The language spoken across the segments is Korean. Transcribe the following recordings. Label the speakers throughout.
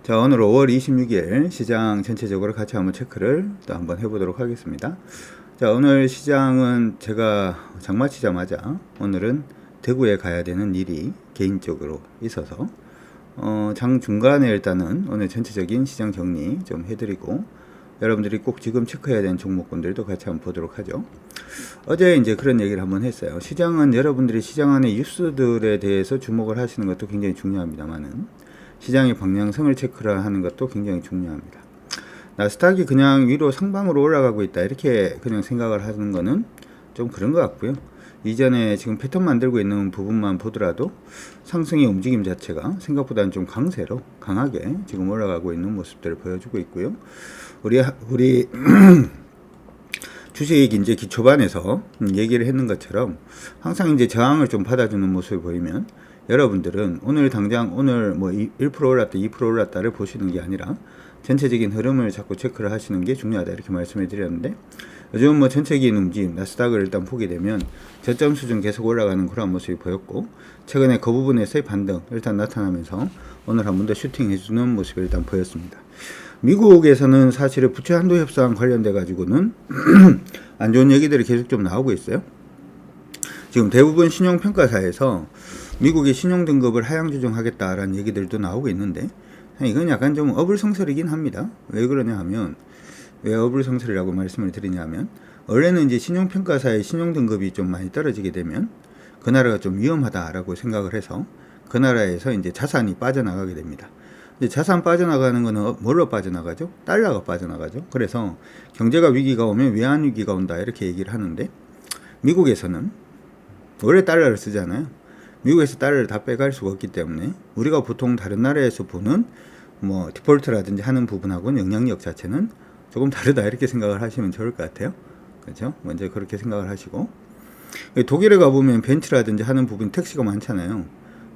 Speaker 1: 자, 오늘 5월 26일 시장 전체적으로 같이 한번 체크를 또 한번 해보도록 하겠습니다. 자, 오늘 시장은 제가 장마 치자마자 오늘은 대구에 가야 되는 일이 개인적으로 있어서 장 중간에 일단은 오늘 전체적인 시장 정리 좀 해드리고 여러분들이 꼭 지금 체크해야 되는 종목군들도 같이 한번 보도록 하죠. 어제 이제 그런 얘기를 한번 했어요. 시장은 여러분들이 시장 안의 뉴스들에 대해서 주목을 하시는 것도 굉장히 중요합니다만은 시장의 방향성을 체크를 하는 것도 굉장히 중요합니다. 나스닥이 그냥 위로 상방으로 올라가고 있다 이렇게 그냥 생각을 하는 거는 좀 그런 것 같고요. 이전에 지금 패턴 만들고 있는 부분만 보더라도 상승의 움직임 자체가 생각보다는 좀 강하게 지금 올라가고 있는 모습들을 보여주고 있고요. 우리 주식 이제 기초반에서 얘기를 했는 것처럼 항상 이제 저항을 좀 받아주는 모습을 보이면 여러분들은 오늘 당장 오늘 뭐 1% 올랐다 2% 올랐다를 보시는 게 아니라 전체적인 흐름을 자꾸 체크를 하시는 게 중요하다 이렇게 말씀을 드렸는데, 요즘 뭐 전체적인 움직임 나스닥을 일단 보게 되면 저점 수준 계속 올라가는 그런 모습이 보였고, 최근에 그 부분에서의 반등 일단 나타나면서 오늘 한 번 더 슈팅 해주는 모습이 일단 보였습니다. 미국에서는 사실은 부채 한도 협상 관련돼 가지고는 안 좋은 얘기들이 계속 좀 나오고 있어요. 지금 대부분 신용평가사에서 미국의 신용등급을 하향 조정하겠다라는 얘기들도 나오고 있는데, 이건 약간 좀 어불성설이긴 합니다. 왜 그러냐 하면, 왜 어불성설이라고 말씀을 드리냐 하면, 원래는 이제 신용평가사의 신용등급이 좀 많이 떨어지게 되면 그 나라가 좀 위험하다라고 생각을 해서 그 나라에서 이제 자산이 빠져나가게 됩니다. 근데 자산 빠져나가는 거는 뭘로 빠져나가죠? 달러가 빠져나가죠. 그래서 경제가 위기가 오면 외환 위기가 온다 이렇게 얘기를 하는데, 미국에서는 원래 달러를 쓰잖아요. 미국에서 달러를 다 빼갈 수가 없기 때문에 우리가 보통 다른 나라에서 보는 뭐 디폴트라든지 하는 부분하고는 영향력 자체는 조금 다르다 이렇게 생각을 하시면 좋을 것 같아요. 그렇죠? 먼저 그렇게 생각을 하시고, 독일에 가보면 벤츠라든지 하는 부분 택시가 많잖아요.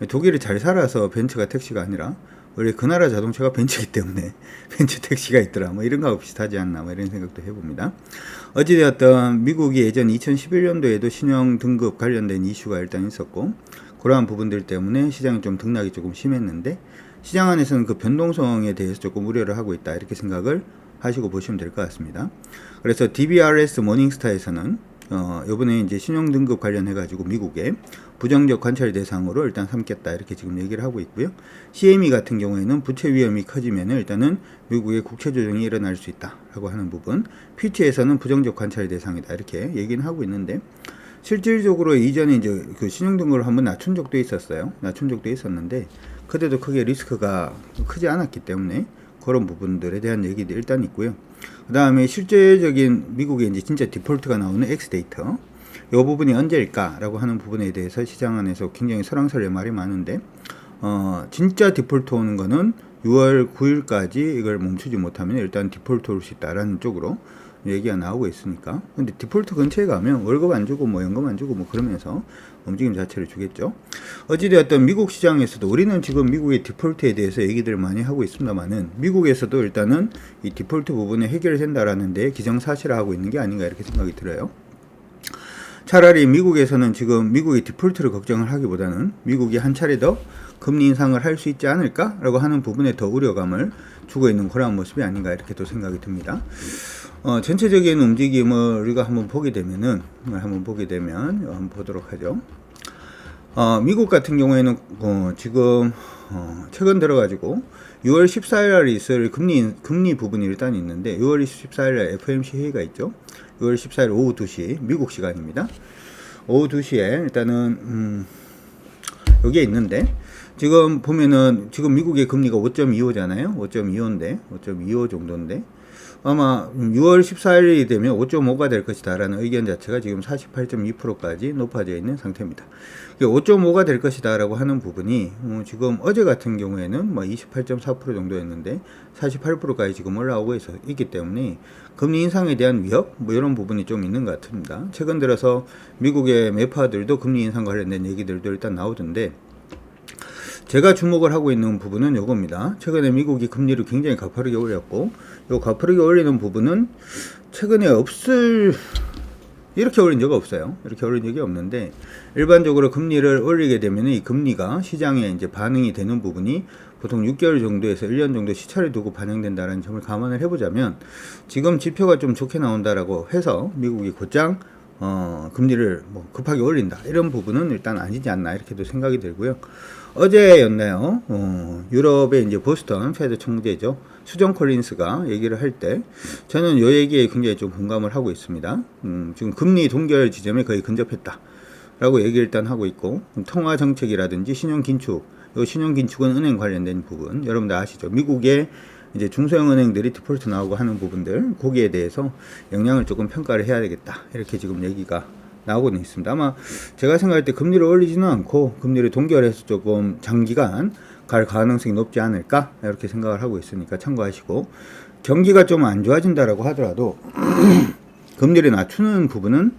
Speaker 1: 독일이 잘 살아서 벤츠가 택시가 아니라 원래 그 나라 자동차가 벤츠이기 때문에 벤츠 택시가 있더라 뭐 이런 거하고 비슷하지 않나 뭐 이런 생각도 해봅니다. 어찌되었든 미국이 예전 2011년도에도 신용 등급 관련된 이슈가 일단 있었고, 그러한 부분들 때문에 시장이 좀 등락이 조금 심했는데, 시장 안에서는 그 변동성에 대해서 조금 우려를 하고 있다 이렇게 생각을 하시고 보시면 될 것 같습니다. 그래서 DBRS 모닝스타에서는 요번에 이제 신용등급 관련해가지고 미국의 부정적 관찰 대상으로 일단 삼겠다 이렇게 지금 얘기를 하고 있고요. CME 같은 경우에는 부채 위험이 커지면 일단은 미국의 국채 조정이 일어날 수 있다라고 하는 부분, 피치에서는 부정적 관찰 대상이다 이렇게 얘기는 하고 있는데, 실질적으로 이전에 이제 그 신용등급을 한번 낮춘 적도 있었어요. 낮춘 적도 있었는데 그때도 크게 리스크가 크지 않았기 때문에 그런 부분들에 대한 얘기도 일단 있고요. 그 다음에 실제적인 미국의 이제 진짜 디폴트가 나오는 X데이터, 이 부분이 언제일까라고 하는 부분에 대해서 시장 안에서 굉장히 설왕설래 말이 많은데, 진짜 디폴트 오는 거는 6월 9일까지 이걸 멈추지 못하면 일단 디폴트 올 수 있다라는 쪽으로 얘기가 나오고 있으니까. 근데 디폴트 근처에 가면 월급 안 주고 뭐 연금 안 주고 뭐 그러면서 움직임 자체를 주겠죠. 어찌되었든 미국 시장에서도 우리는 지금 미국의 디폴트에 대해서 얘기들을 많이 하고 있습니다만은, 미국에서도 일단은 이 디폴트 부분에 해결된다라는 데 기정사실화하고 있는 게 아닌가 이렇게 생각이 들어요. 차라리 미국에서는 지금 미국의 디폴트를 걱정을 하기보다는 미국이 한 차례 더 금리 인상을 할 수 있지 않을까라고 하는 부분에 더 우려감을 주고 있는 그런 모습이 아닌가 이렇게 또 생각이 듭니다. 전체적인 움직임을 우리가 한번 보게 되면 한번 보도록 하죠. 미국 같은 경우에는 지금 최근 들어가지고 6월 14일 날 있을 금리 부분이 일단 있는데, 6월 14일 날 FOMC 회의가 있죠. 6월 14일 오후 2시 미국 시간입니다. 오후 2시에 일단은 여기에 있는데, 지금 보면은 지금 미국의 금리가 5.25잖아요. 5.25인데 5.25 정도인데 아마 6월 14일이 되면 5.5가 될 것이다 라는 의견 자체가 지금 48.2%까지 높아져 있는 상태입니다. 5.5가 될 것이다 라고 하는 부분이 지금 어제 같은 경우에는 뭐 28.4% 정도였는데 48%까지 지금 올라오고 있기 때문에 금리 인상에 대한 위협 뭐 이런 부분이 좀 있는 것 같습니다. 최근 들어서 미국의 매파들도 금리 인상 관련된 얘기들도 일단 나오던데, 제가 주목을 하고 있는 부분은 요겁니다. 최근에 미국이 금리를 굉장히 가파르게 올렸고, 요 가파르게 올리는 부분은 최근에 이렇게 올린 적이 없어요. 이렇게 올린 적이 없는데, 일반적으로 금리를 올리게 되면 이 금리가 시장에 이제 반응이 되는 부분이 보통 6개월 정도에서 1년 정도 시차를 두고 반영된다는 점을 감안을 해보자면 지금 지표가 좀 좋게 나온다라고 해서 미국이 곧장 금리를 뭐 급하게 올린다 이런 부분은 일단 아니지 않나 이렇게도 생각이 들고요. 어제였나요? 유럽의 이제 보스턴 페드 총재죠. 수정 콜린스가 얘기를 할 때 저는 이 얘기에 굉장히 좀 공감을 하고 있습니다. 지금 금리 동결 지점에 거의 근접했다. 라고 얘기를 일단 하고 있고, 통화 정책이라든지 신용 긴축, 이 신용 긴축은 은행 관련된 부분, 여러분들 아시죠? 미국의 이제 중소형 은행들이 디폴트 나오고 하는 부분들, 거기에 대해서 영향을 조금 평가를 해야 되겠다. 이렇게 지금 얘기가 나오고는 있습니다. 아마 제가 생각할 때 금리를 올리지는 않고 금리를 동결해서 조금 장기간 갈 가능성이 높지 않을까? 이렇게 생각을 하고 있으니까 참고하시고, 경기가 좀 안 좋아진다라고 하더라도 금리를 낮추는 부분은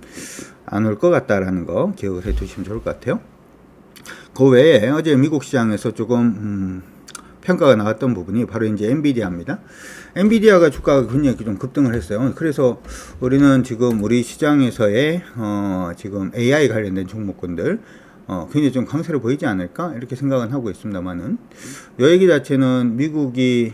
Speaker 1: 안 올 것 같다라는 거 기억을 해 두시면 좋을 것 같아요. 그 외에 어제 미국 시장에서 조금 평가가 나왔던 부분이 바로 이제 엔비디아입니다. 엔비디아가 주가가 굉장히 좀 급등을 했어요. 그래서 우리는 지금 우리 시장에서의 지금 AI 관련된 종목군들 굉장히 좀 강세를 보이지 않을까 이렇게 생각은 하고 있습니다만은 이 얘기 자체는 미국의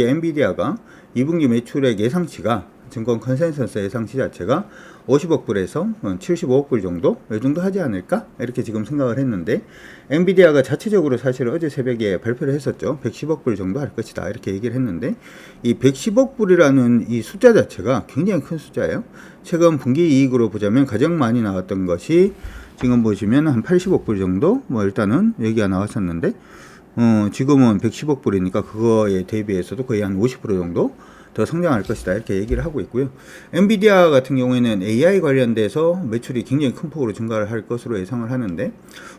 Speaker 1: 엔비디아가 2분기 매출액 예상치가 증권 컨센서스 예상치 자체가 50억 불에서 75억 불 정도? 이 정도 하지 않을까? 이렇게 지금 생각을 했는데, 엔비디아가 자체적으로 사실 어제 새벽에 발표를 했었죠. 110억 불 정도 할 것이다. 이렇게 얘기를 했는데, 이 110억 불이라는 이 숫자 자체가 굉장히 큰 숫자예요. 최근 분기 이익으로 보자면 가장 많이 나왔던 것이 지금 보시면 한 80억 불 정도? 뭐 일단은 얘기가 나왔었는데, 지금은 110억 불이니까 그거에 대비해서도 거의 한 50% 정도? 더 성장할 것이다 이렇게 얘기를 하고 있고요. 엔비디아 같은 경우에는 AI 관련돼서 매출이 굉장히 큰 폭으로 증가를 할 것으로 예상을 하는데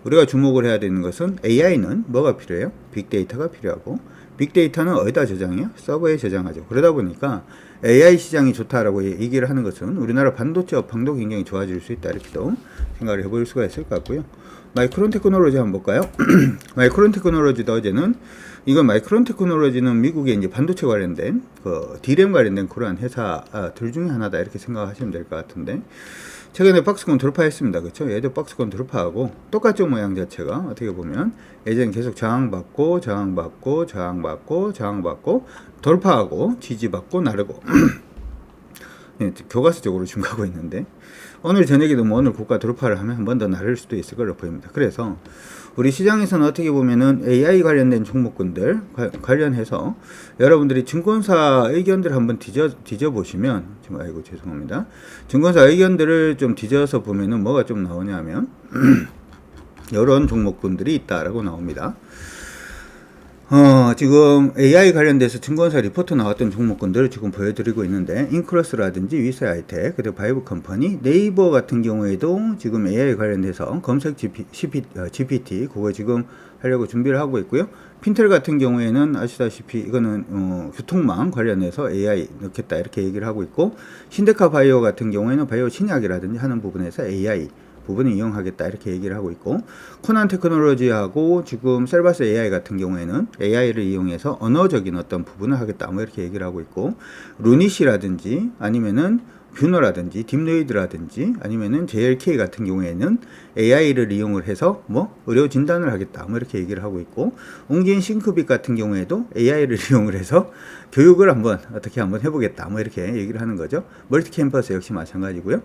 Speaker 1: 우리가 주목을 해야 되는 것은 AI는 뭐가 필요해요? 빅데이터가 필요하고 빅데이터는 어디다 저장해요? 서버에 저장하죠. 그러다 보니까 AI 시장이 좋다라고 얘기를 하는 것은 우리나라 반도체 업황도 굉장히 좋아질 수 있다 이렇게도 생각을 해볼 수가 있을 것 같고요. 마이크론 테크놀로지 한번 볼까요? 마이크론 테크놀로지도 어제는 이건 마이크론 테크놀로지는 미국의 이제 반도체 관련된 그 D램 관련된 그러한 회사들 중에 하나다 이렇게 생각하시면 될 것 같은데 최근에 박스권 돌파했습니다. 그렇죠? 얘도 박스권 돌파하고 똑같죠 모양 자체가 어떻게 보면 예전 계속 저항받고 돌파하고 지지받고 나르고 교과서적으로 증가하고 있는데 오늘 저녁에도 뭐 오늘 고가 돌파를 하면 한 번 더 나를 수도 있을 걸로 보입니다. 그래서 우리 시장에서는 어떻게 보면은 AI 관련된 종목군들 관련해서 여러분들이 증권사 의견들을 한번 뒤져 보시면 아이고 죄송합니다. 증권사 의견들을 좀 뒤져서 보면은 뭐가 좀 나오냐면 이런 종목군들이 있다라고 나옵니다. 지금 AI 관련돼서 증권사 리포트 나왔던 종목군들을 지금 보여드리고 있는데, 인크로스라든지 위스아이텍, 그리고 바이브 컴퍼니, 네이버 같은 경우에도 지금 AI 관련돼서 검색 GPT, 그거 지금 하려고 준비를 하고 있고요. 핀텔 같은 경우에는 아시다시피 이거는 교통망 관련해서 AI 넣겠다 이렇게 얘기를 하고 있고, 신데카 바이오 같은 경우에는 바이오 신약이라든지 하는 부분에서 AI 부분을 이용하겠다 이렇게 얘기를 하고 있고, 코난 테크놀로지하고 지금 셀바스 AI 같은 경우에는 AI를 이용해서 언어적인 어떤 부분을 하겠다 뭐 이렇게 얘기를 하고 있고, 루니시라든지 아니면은 뷰너라든지 딥노이드라든지 아니면은 JLK 같은 경우에는 AI를 이용을 해서 뭐 의료 진단을 하겠다 뭐 이렇게 얘기를 하고 있고, 웅진 싱크빅 같은 경우에도 AI를 이용을 해서 교육을 어떻게 한번 해보겠다 뭐 이렇게 얘기를 하는 거죠. 멀티 캠퍼스 역시 마찬가지고요.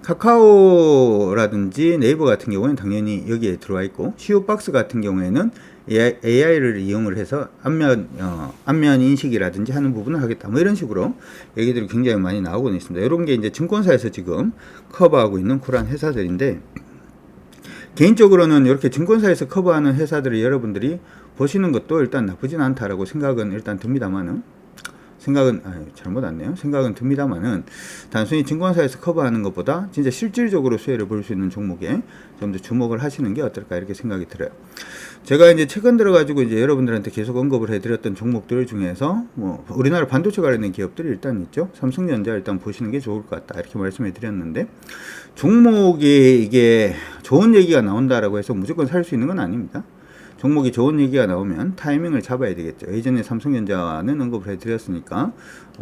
Speaker 1: 카카오라든지 네이버 같은 경우는 당연히 여기에 들어와 있고, 시오박스 같은 경우에는 AI를 이용을 해서 안면 인식이라든지 하는 부분을 하겠다 뭐 이런 식으로 얘기들이 굉장히 많이 나오고 있습니다. 이런 게 이제 증권사에서 지금 커버하고 있는 그러한 회사들인데, 개인적으로는 이렇게 증권사에서 커버하는 회사들을 여러분들이 보시는 것도 일단 나쁘진 않다라고 생각은 일단 듭니다만은, 잘못 왔네요. 생각은 듭니다만은 단순히 증권사에서 커버하는 것보다 진짜 실질적으로 수혜를 볼 수 있는 종목에 좀 더 주목을 하시는 게 어떨까 이렇게 생각이 들어요. 제가 이제 최근 들어가지고 이제 여러분들한테 계속 언급을 해드렸던 종목들 중에서 뭐 우리나라 반도체 관련된 기업들이 일단 있죠. 삼성전자 일단 보시는 게 좋을 것 같다 이렇게 말씀해 드렸는데, 종목이 이게 좋은 얘기가 나온다라고 해서 무조건 살 수 있는 건 아닙니다. 종목이 좋은 얘기가 나오면 타이밍을 잡아야 되겠죠. 예전에 삼성전자는 언급을 해드렸으니까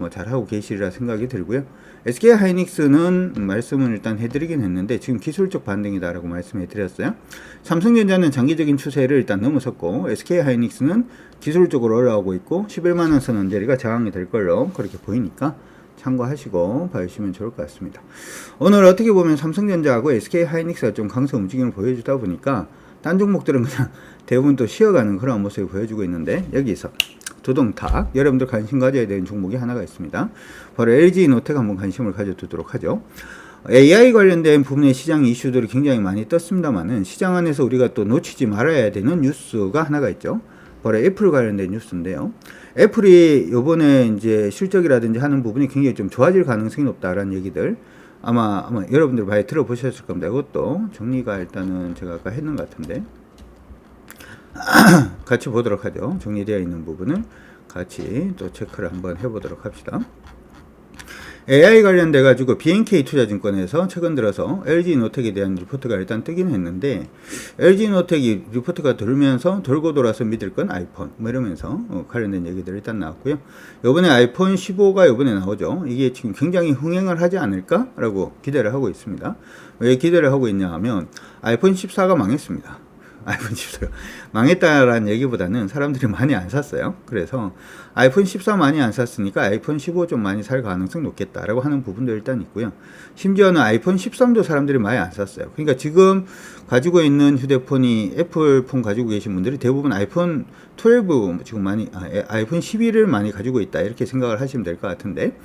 Speaker 1: 잘하고 계시리라 생각이 들고요. SK하이닉스는 말씀을 일단 해드리긴 했는데 지금 기술적 반등이다라고 말씀해드렸어요. 삼성전자는 장기적인 추세를 일단 넘어섰고 SK하이닉스는 기술적으로 올라오고 있고 11만원 선 언저리가 저항이 될 걸로 그렇게 보이니까 참고하시고 봐주시면 좋을 것 같습니다. 오늘 어떻게 보면 삼성전자하고 SK하이닉스가 좀 강세 움직임을 보여주다 보니까 딴 종목들은 그냥 대부분 또 쉬어가는 그런 모습을 보여주고 있는데 여기서 두동탁 여러분들 관심 가져야 되는 종목이 하나가 있습니다. 바로 LG이노텍 한번 관심을 가져두도록 하죠. AI 관련된 부분의 시장 이슈들이 굉장히 많이 떴습니다만은 시장 안에서 우리가 또 놓치지 말아야 되는 뉴스가 하나가 있죠. 바로 애플 관련된 뉴스인데요. 애플이 요번에 이제 실적이라든지 하는 부분이 굉장히 좀 좋아질 가능성이 높다라는 얘기들 아마 여러분들 많이 들어보셨을 겁니다. 이것도 정리가 일단은 제가 아까 했는 것 같은데 같이 보도록 하죠. 정리되어 있는 부분을 같이 또 체크를 한번 해보도록 합시다. AI 관련돼 가지고 BNK 투자증권에서 최근 들어서 LG노텍에 대한 리포트가 일단 뜨긴 했는데 LG노텍이 리포트가 돌면서 돌고 돌아서 믿을 건 아이폰 뭐 이러면서 관련된 얘기들이 일단 나왔고요. 요번에 아이폰 15가 요번에 나오죠. 이게 지금 굉장히 흥행을 하지 않을까라고 기대를 하고 있습니다. 왜 기대를 하고 있냐 하면 아이폰 14가 망했습니다. 아이폰 14가 망했다라는 얘기보다는 사람들이 많이 안 샀어요. 그래서 아이폰 14 많이 안 샀으니까 아이폰 15 좀 많이 살 가능성이 높겠다라고 하는 부분도 일단 있고요. 심지어는 아이폰 13도 사람들이 많이 안 샀어요. 그러니까 지금 가지고 있는 휴대폰이 애플폰 가지고 계신 분들이 대부분 아이폰 12 지금 많이 아이폰 12를 많이 가지고 있다 이렇게 생각을 하시면 될 것 같은데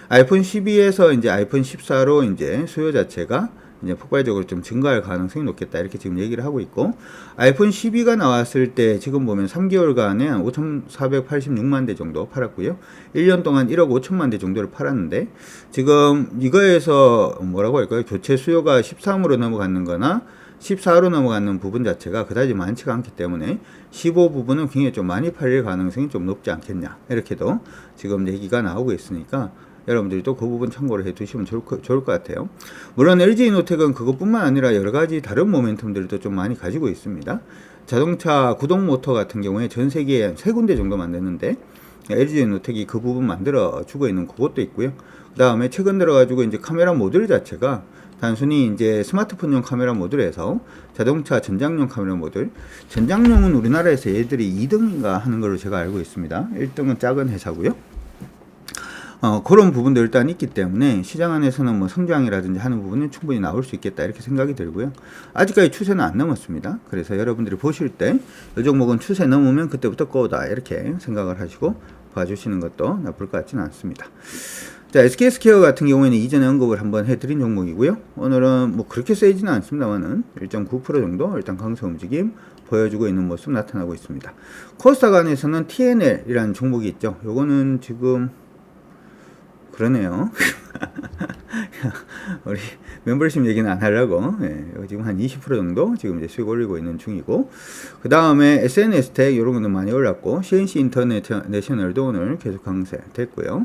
Speaker 1: 아이폰 12에서 이제 아이폰 14로 이제 수요 자체가 이제 폭발적으로 좀 증가할 가능성이 높겠다 이렇게 지금 얘기를 하고 있고 아이폰 12가 나왔을 때 지금 보면 3개월간에 5,486만 대 정도 팔았고요. 1년 동안 1억 5천만 대 정도를 팔았는데 지금 이거에서 뭐라고 할까요? 교체 수요가 13으로 넘어가는 거나 14로 넘어가는 부분 자체가 그다지 많지가 않기 때문에 15 부분은 굉장히 좀 많이 팔릴 가능성이 좀 높지 않겠냐 이렇게도 지금 얘기가 나오고 있으니까 여러분들도 그 부분 참고를 해 두시면 좋을 것 같아요. 물론 LG이노텍은 그것뿐만 아니라 여러 가지 다른 모멘텀들도 좀 많이 가지고 있습니다. 자동차 구동 모터 같은 경우에 전 세계에 3군데 정도 만드는데 LG이노텍이 그 부분 만들어 주고 있는 그것도 있고요. 그 다음에 최근 들어가지고 이제 카메라 모듈 자체가 단순히 이제 스마트폰용 카메라 모듈에서 자동차 전장용 카메라 모듈, 전장용은 우리나라에서 얘들이 2등인가 하는 걸로 제가 알고 있습니다. 1등은 작은 회사고요. 그런 부분도 일단 있기 때문에 시장 안에서는 뭐 성장이라든지 하는 부분은 충분히 나올 수 있겠다 이렇게 생각이 들고요. 아직까지 추세는 안 넘었습니다. 그래서 여러분들이 보실 때 이 종목은 추세 넘으면 그때부터 꼬다 이렇게 생각을 하시고 봐주시는 것도 나쁠 것 같지는 않습니다. 자, SK스퀘어 같은 경우에는 이전에 언급을 한번 해드린 종목이고요. 오늘은 뭐 그렇게 세지는 않습니다만은 1.9% 정도 일단 강세 움직임 보여주고 있는 모습 나타나고 있습니다. 코스닥 안에서는 TNL이라는 종목이 있죠. 요거는 지금 그러네요. 우리 멤버십 얘기는 안 하려고 지금 한 20% 정도 지금 이제 수익 올리고 있는 중이고 그 다음에 SNS텍 이런 거는 많이 올랐고 CNC 인터내셔널도 오늘 계속 강세 됐고요.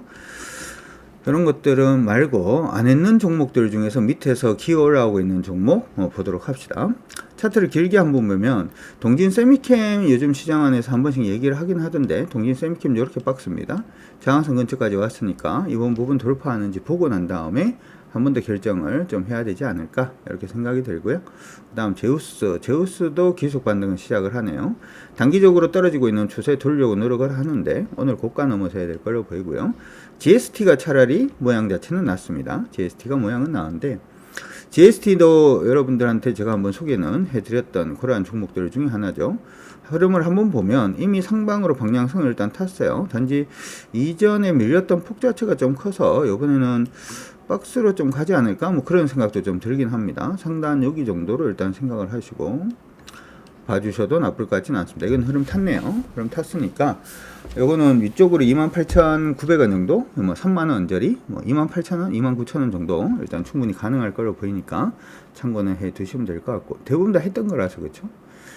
Speaker 1: 이런 것들은 말고 안 했는 종목들 중에서 밑에서 기어 올라오고 있는 종목 보도록 합시다. 차트를 길게 한번 보면 동진 세미캠 요즘 시장 안에서 한 번씩 얘기를 하긴 하던데 동진 세미캠 이렇게 박스입니다. 저항선 근처까지 왔으니까 이번 부분 돌파하는지 보고 난 다음에 한 번 더 결정을 좀 해야 되지 않을까 이렇게 생각이 들고요. 그 다음 제우스도 기속 반등을 시작을 하네요. 단기적으로 떨어지고 있는 추세 돌려고 노력을 하는데 오늘 고가 넘어서야 될 걸로 보이고요. GST가 차라리 모양 자체는 낫습니다. GST가 모양은 나은데 GST도 여러분들한테 제가 한번 소개는 해드렸던 그러한 종목들 중에 하나죠. 흐름을 한번 보면 이미 상방으로 방향성을 일단 탔어요. 단지 이전에 밀렸던 폭 자체가 좀 커서 이번에는 박스로 좀 가지 않을까 뭐 그런 생각도 좀 들긴 합니다. 상단 여기 정도로 일단 생각을 하시고 봐주셔도 나쁠 것 같지는 않습니다. 이건 흐름 탔네요. 흐름 탔으니까 요거는 위쪽으로 28,900원 정도, 뭐 3만원 언저리, 뭐 28,000원, 29,000원 정도 일단 충분히 가능할 걸로 보이니까 참고는 해 두시면 될 것 같고 대부분 다 했던 거라서 그렇죠.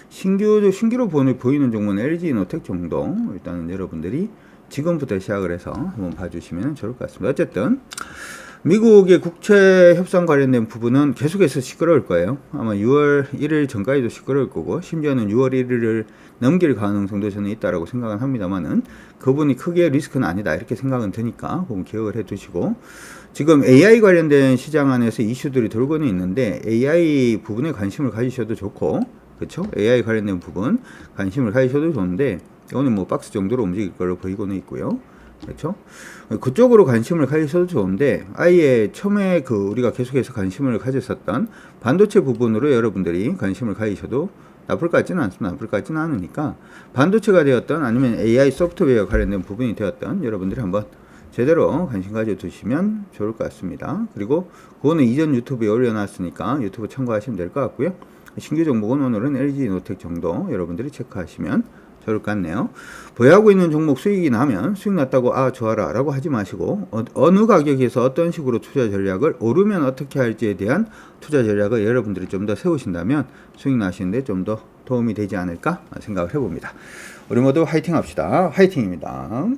Speaker 1: 신규로 보이는 종목은 LG이노텍 정도 일단은 여러분들이 지금부터 시작을 해서 한번 봐주시면 좋을 것 같습니다. 어쨌든 미국의 국채 협상 관련된 부분은 계속해서 시끄러울 거예요. 아마 6월 1일 전까지도 시끄러울 거고, 심지어는 6월 1일을 넘길 가능성도 저는 있다라고 생각은 합니다만은, 그분이 크게 리스크는 아니다 이렇게 생각은 드니까 그건 기억을 해 두시고, 지금 AI 관련된 시장 안에서 이슈들이 돌고는 있는데 AI 부분에 관심을 가지셔도 좋고, 그렇죠? AI 관련된 부분 관심을 가지셔도 좋은데, 이거는 뭐 박스 정도로 움직일 걸로 보이고는 있고요. 그렇죠? 그쪽으로 관심을 가지셔도 좋은데, 아예 처음에 우리가 계속해서 관심을 가졌었던 반도체 부분으로 여러분들이 관심을 가지셔도 나쁠 것 같지는 않습니다. 나쁠 것 같지는 않으니까, 반도체가 되었던 아니면 AI 소프트웨어 관련된 부분이 되었던 여러분들이 한번 제대로 관심 가져 두시면 좋을 것 같습니다. 그리고 그거는 이전 유튜브에 올려놨으니까 유튜브 참고하시면 될 것 같고요. 신규 종목은 오늘은 LG노텍 정도 여러분들이 체크하시면 좋을 것 같네요. 보유하고 있는 종목 수익이 나면 수익 났다고 아 좋아라 라고 하지 마시고, 어느 가격에서 어떤 식으로 투자 전략을, 오르면 어떻게 할지에 대한 투자 전략을 여러분들이 좀 더 세우신다면 수익 나시는데 좀 더 도움이 되지 않을까 생각을 해봅니다. 우리 모두 화이팅 합시다. 화이팅입니다.